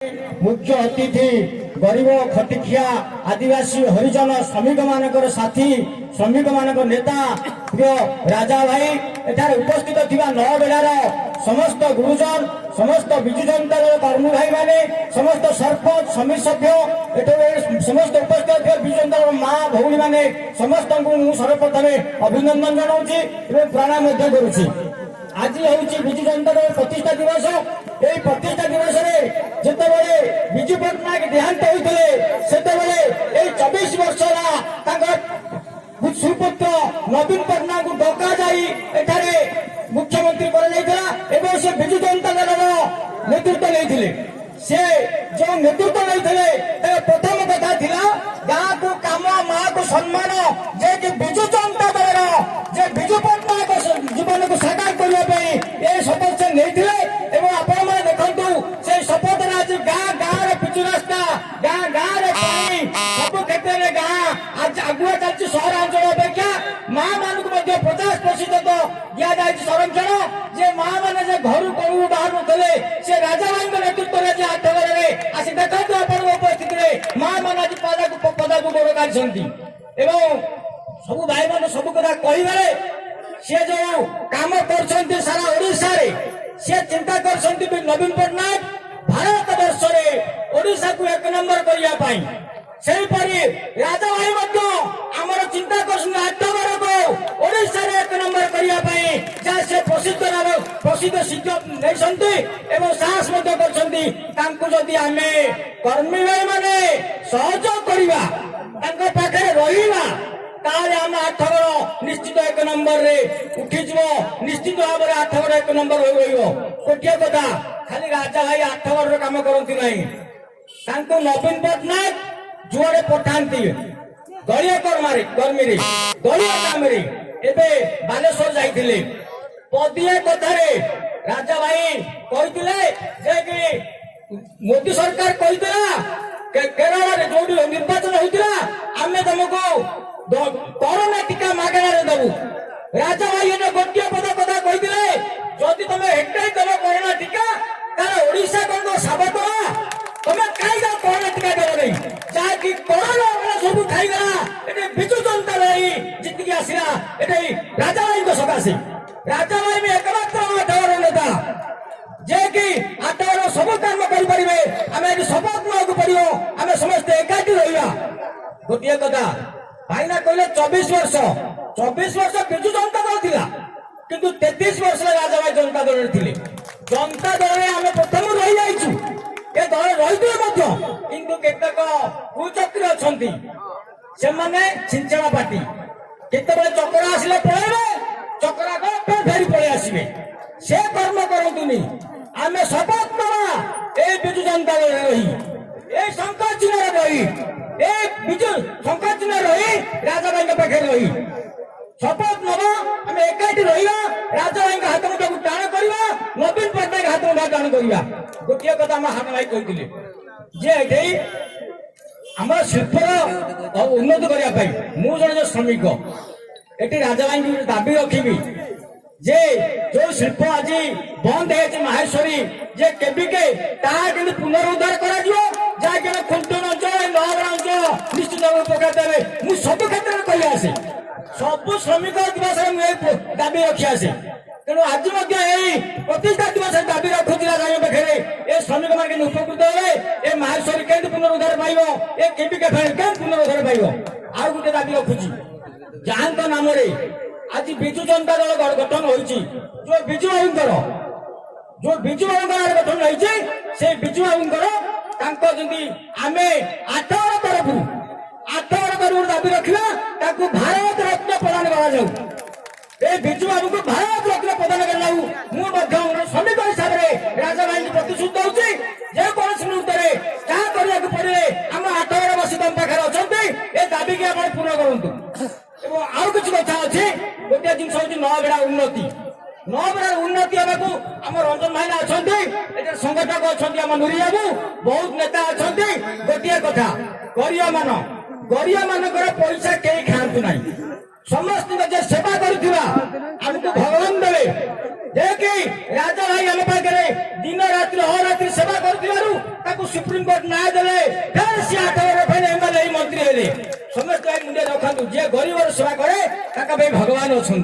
मुख्य अतिथि गरीब खटिखिया आदिवासी हरिजन श्रमिक मानकर साथी श्रमिक मानक नेता प्रिय राजा भाई एठार उपस्थित थिबा नौ बेलार समस्त गुरुजन समस्त विजु जनता दल कर्मी भाई माने समस्त सरपंच समिति सभ्य एठार समस्त उपस्थित थिबा विजु जनता दल माँ भौणी माने समस्त को सर्वप्रथमे अभिनंदन जनाऊँगी एवं प्रणाम मध्य करुछि। आज हूँ विजु जनता दल प्रतिष्ठा दिवस। यही प्रतिष्ठा दिवस जितेबाला विजु पट्टनायक देहांत होते से 24 वर्ष सुपुत्र नवीन पट्टनायक को डका जाए मुख्यमंत्री कर से विजु जनता दल नेतृत्व नहीं से जो नेतृत्व नहीं प्रथम कथा थिला गाँ को काम माँ को सम्मान जे विजु जनता दल जे विजु पट्टनायक जीवन को साकार करने शपथ से नहीं आपण मैंने देखु से शपथ आज गाँ गाँव पिचु रास्ता गाँ गाँव सब क्षेत्र में गाँ आज आगुआ चलती सहरांचल अपेक्षा माँ मान को 50% दि जाए संरक्षण जे माँ मैंने घर कौन बाहर नुले से राजा भाई नेतृत्व में आठगड़े आसी देखते आप उपस्थित में माँ मैंने आज पदा को गोड़ काढ़ी सब भाई मान सब कथा कहे सी जो कम कर सारा ओडिशा से चिंता कर नवीन पट्टनायक भारत वर्ष में ओडिशा को 1 नंबर करने राजा भाई आमर चिंता कर ओडिशा 1 नंबर करने जहाँ से प्रसिद्ध शिक्षक नहीं साहस करदी आम कर्मी भाई माने सहयोग करवा पाखे रहा ताले आम आठगड़ निश्चित 1 नंबर रे उठीज निश्चित भाव में आठगड़ 1 नंबर गोटे कथा खाली राजा भाई आठगड़ काम करती ना नवीन पट्टनायक जुआड़े पठाती दलिया कर्मी दलिया काम बालेश्वर जाते पदिए कथारे राजा भाई कहते मोदी सरकार कहते केरल जो निर्वाचन होता आम तुमको कोरोना टीका मागणार दबू राजा भाई गोटे पद कथा कहते जदि तुम हेटाई दब कोरोना टीका तार ओडिशा कौन साबत तुम कहीं कोरोना टीका देव नहीं जहाँकि कोरोना सब खाईगला विजु जनता दल जितकी आसला ये राजा भाई सकाशे राजा भाई में एकमात्र आठगड़ नेता जे कि आठगड़ सब काम करें आम शपथ नाक पड़ो आम समस्त एकाठी रहा गोटे कथा भाईना कहले 24 वर्ष विजु जनता दल थिला किंतु 33 वर्ष राजा भाई जनता दल थे जनता दल आम प्रथम रही जाइछु ए दल रही किंतु केतक कुचक्री अच्छी से माने छिंचणा पार्टी केतबेले चक्र आसिले पळेबे चक्र गप फेरी पळे आसीबे से कर्म करंतुनी आमे शपथ नवा ए विजु जनता दल रही ए शंकर चिन्ह रही ए विजु शंकर चिन्ह रही राजा भाई पाखे रही शपथ नवा आम एकाठी रहा राजा भाई हाथ मुठा को टाण करवा नवीन पट्टनायक हाथ मुठा टाण करवा गोटे कथा आम हाथ भाई कहते जे आम शिल्पर उन्नति करने मुझे जो श्रमिक ये राजा भाई दाबी रखी जे जो शिल्प आज बंद है माहेश्वरी जे केबिके ताकि पुनरुद्धार करा जहाँकि खुंटन अंचल नगर अंचल निश्चित भाव पकड़ देवे मुझे सब क्षेत्र में कही आसे सब श्रमिक दिवस दाबी रखी आसे तेणु आज प्रतिष्ठा दिवस दाबी रखुची राजा पाखे ये श्रमिक मैंने उपकृत हे ए माहेश्वरी के पुनरुद्धार पाइब ए केबिके के पुनरुद्धार पाइब आउ गोटे दाबी रखुची जहाँ नाम आज विजु जनता दल गठन होती जो विजु बाबू गठन होती से विजु बाबू जमी आम आठगड़ तरफ दाबी रखा भारत रत्न प्रदान कर विजु बाबू को भारत रत्न प्रदान कर श्रमिक हिसाब से राजा भाई प्रतिश्रुत होती जेकोसी मुहूर्त क्या करने पड़े आम आठगड़ बसी तुम पाखे अच्छा ये दाबी की आप पूर्ण करूँ आउ किसी कथा अच्छे गोटे जिन नगड़ा उन्नति आम रंजन भाईना अच्छा संगठक अच्छा आम नुरी बाबू बहुत नेता अच्छा गोटे कथा गरिया मान पैसा कहीं खातु ना समस्त जे सेवा करुवा आमको भगवान देवे जेकि राजा भाई आम पाखे दिन रात्रि अहोरात्रि सेवा करुवा सुप्रीम कोर्ट न्याय देले फिर सी 8 वर्ष एमएलए मंत्री हेले समस्त भाई मुंडे रखु जे गरीब सेवा करे भगवान अच्छा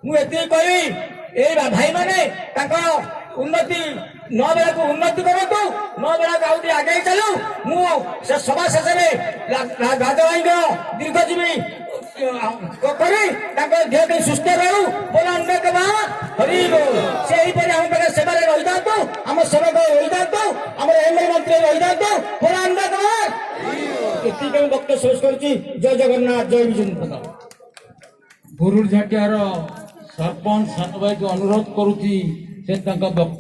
मुझे कही भाई मैंने उन्नति 9 बेला को उन्नति करूँ 9 बेला को आगे आगे चलू मुझे सभा शेष में राजा भाई दीर्घजीवी देह सुस्थ रहू बोला अनेक हरि बोल से आम सेवा रही था आम सेवक रही था आम एमएलए मंत्री रही था बोला अनेक ये वक्तव्य शेष कर जय जगन्नाथ जय विजय गुरुर झाटियार सरपंच सात भाई को अनुरोध करुच्ची से